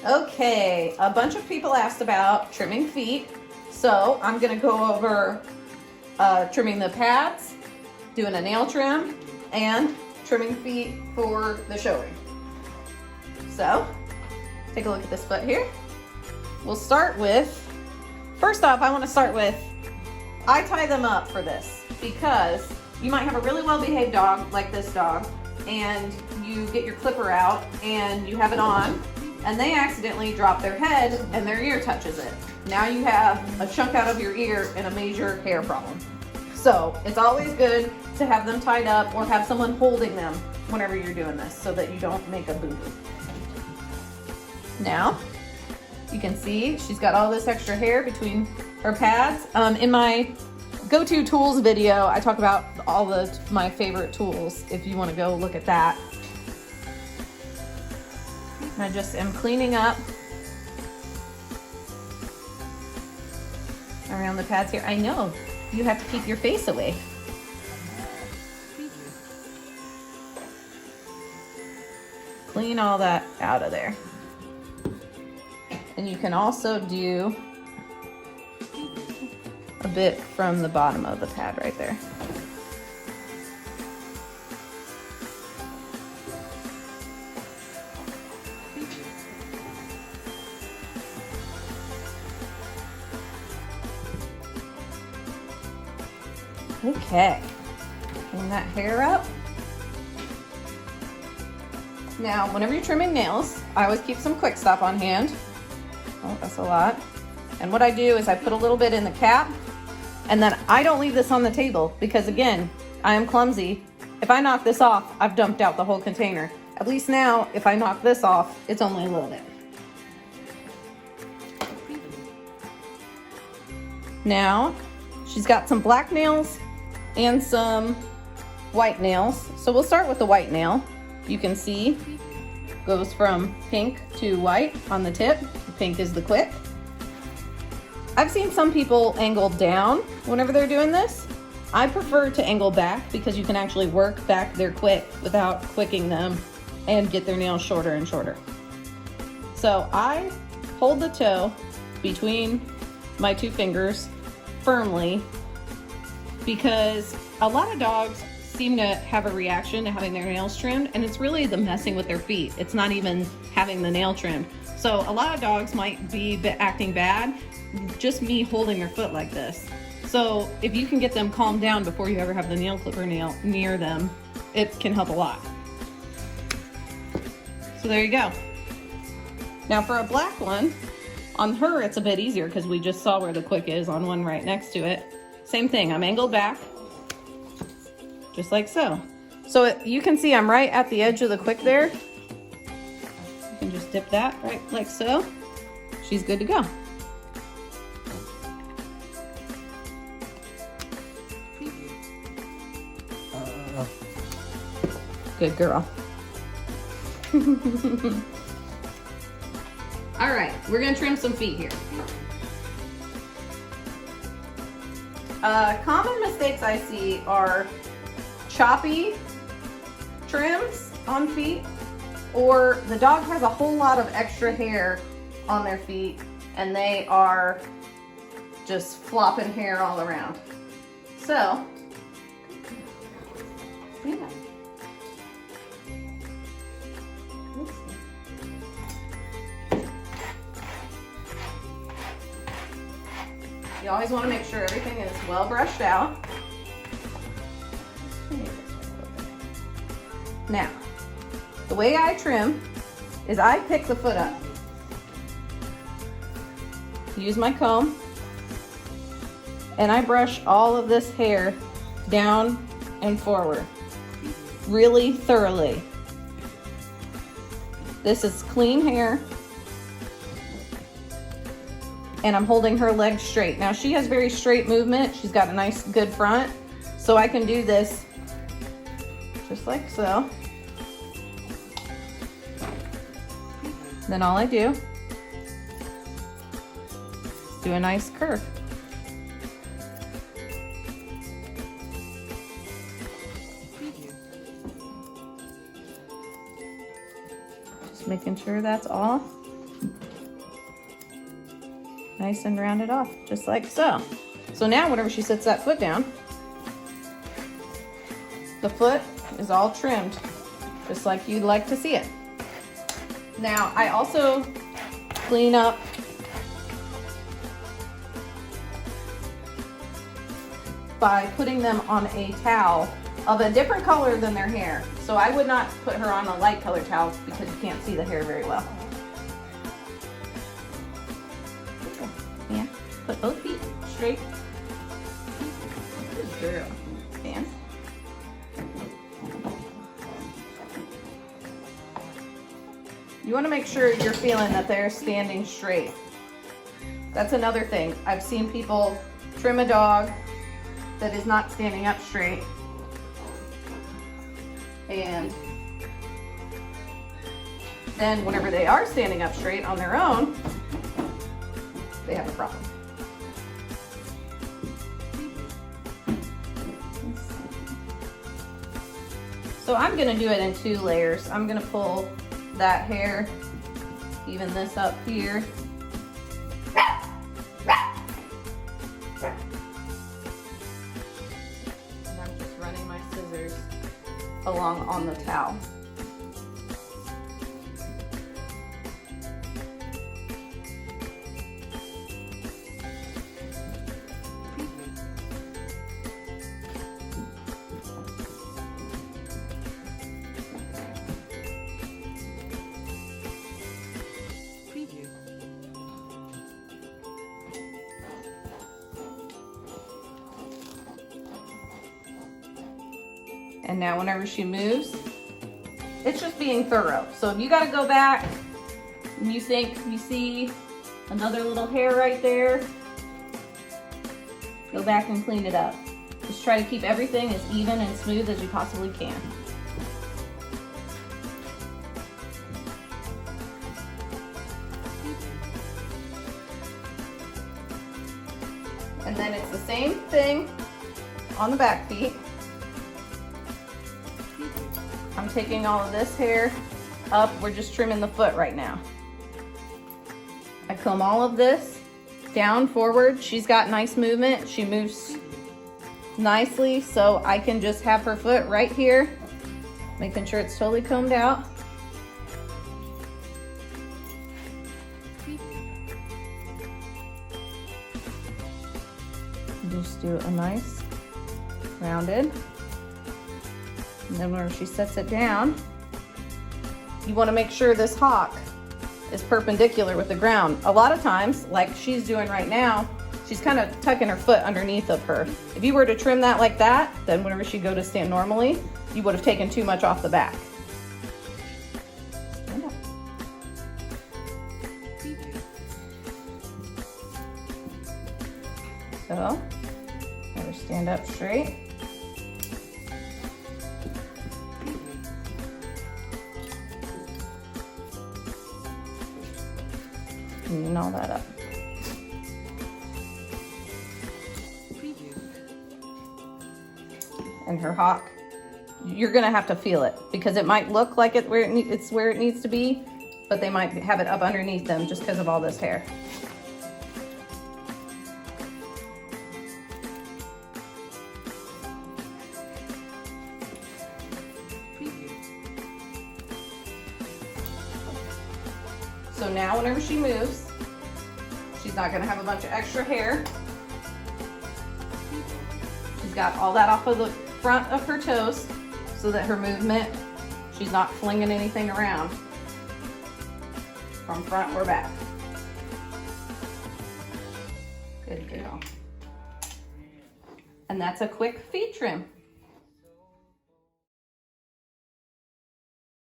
Okay, a bunch of people asked about trimming feet. So I'm gonna go over trimming the pads, doing a nail trim, and trimming feet for the showing. So, take a look at this foot here. We'll start with, first off, I wanna start with, I tie them up for this because you might have a really well-behaved dog, like this dog, and you get your clipper out and you have it on, and they accidentally drop their head and their ear touches it. Now you have a chunk out of your ear and a major hair problem. So it's always good to have them tied up or have someone holding them whenever you're doing this so that you don't make a boo-boo. Now, you can see she's got all this extra hair between her pads. In my go-to tools video, I talk about all of my favorite tools if you want to go look at that. I just am cleaning up around the pads here. I know, you have to keep your face away. Clean all that out of there. And you can also do a bit from the bottom of the pad right there. Okay, clean that hair up. Now, whenever you're trimming nails, I always keep some Quick Stop on hand. Oh, that's a lot. And what I do is I put a little bit in the cap, and then I don't leave this on the table because, again, I am clumsy. If I knock this off, I've dumped out the whole container. At least now, if I knock this off, it's only a little bit. Now, she's got some black nails and some white nails. So we'll start with the white nail. You can see goes from pink to white on the tip. Pink is the quick. I've seen some people angle down whenever they're doing this. I prefer to angle back because you can actually work back their quick without quicking them and get their nails shorter and shorter. So I hold the toe between my two fingers firmly because a lot of dogs seem to have a reaction to having their nails trimmed, and it's really the messing with their feet. It's not even having the nail trimmed. So a lot of dogs might be acting bad, just me holding their foot like this. So if you can get them calmed down before you ever have the nail clipper nail near them, it can help a lot. So there you go. Now for a black one, on her it's a bit easier because we just saw where the quick is on one right next to it. Same thing, I'm angled back, just like so. So you can see I'm right at the edge of the quick there. You can just dip that right like so. She's good to go. Good girl. All right, we're gonna trim some feet here. Common mistakes I see are choppy trims on feet, or the dog has a whole lot of extra hair on their feet and they are just flopping hair all around. So, yeah. You always want to make sure everything is well brushed out. Now, the way I trim is I pick the foot up. Use my comb, and I brush all of this hair down and forward really thoroughly. This is clean hair. And I'm holding her legs straight. Now she has very straight movement. She's got a nice good front. So I can do this just like so. Then all I do is do a nice curve. Just making sure that's all nice and rounded off, just like so. So now whenever she sets that foot down, the foot is all trimmed, just like you'd like to see it. Now, I also clean up by putting them on a towel of a different color than their hair. So I would not put her on a light colored towel because you can't see the hair very well. Yeah, put both feet straight. Good girl. Stand. You want to make sure you're feeling that they're standing straight. That's another thing. I've seen people trim a dog that is not standing up straight, and then whenever they are standing up straight on their own, they have a problem. So I'm gonna do it in 2 layers. I'm gonna pull that hair, even this up here. And I'm just running my scissors along on the towel. And now whenever she moves, it's just being thorough. So if you gotta go back and you think you see another little hair right there, go back and clean it up. Just try to keep everything as even and smooth as you possibly can. And then it's the same thing on the back feet. I'm taking all of this hair up. We're just trimming the foot right now. I comb all of this down forward. She's got nice movement. She moves nicely, so I can just have her foot right here, making sure it's totally combed out. Just do a nice rounded. And then when she sets it down, you want to make sure this hock is perpendicular with the ground. A lot of times, like she's doing right now, she's kind of tucking her foot underneath of her. If you were to trim that like that, then whenever she'd go to stand normally, you would have taken too much off the back. Stand up. So, have her stand up straight. Clean all that up. And her hock, you're gonna have to feel it because it might look like it's where it needs to be, but they might have it up underneath them just because of all this hair. So now whenever she moves, she's not gonna have a bunch of extra hair. She's got all that off of the front of her toes so that her movement, she's not flinging anything around from front or back. Good girl. And that's a quick feet trim.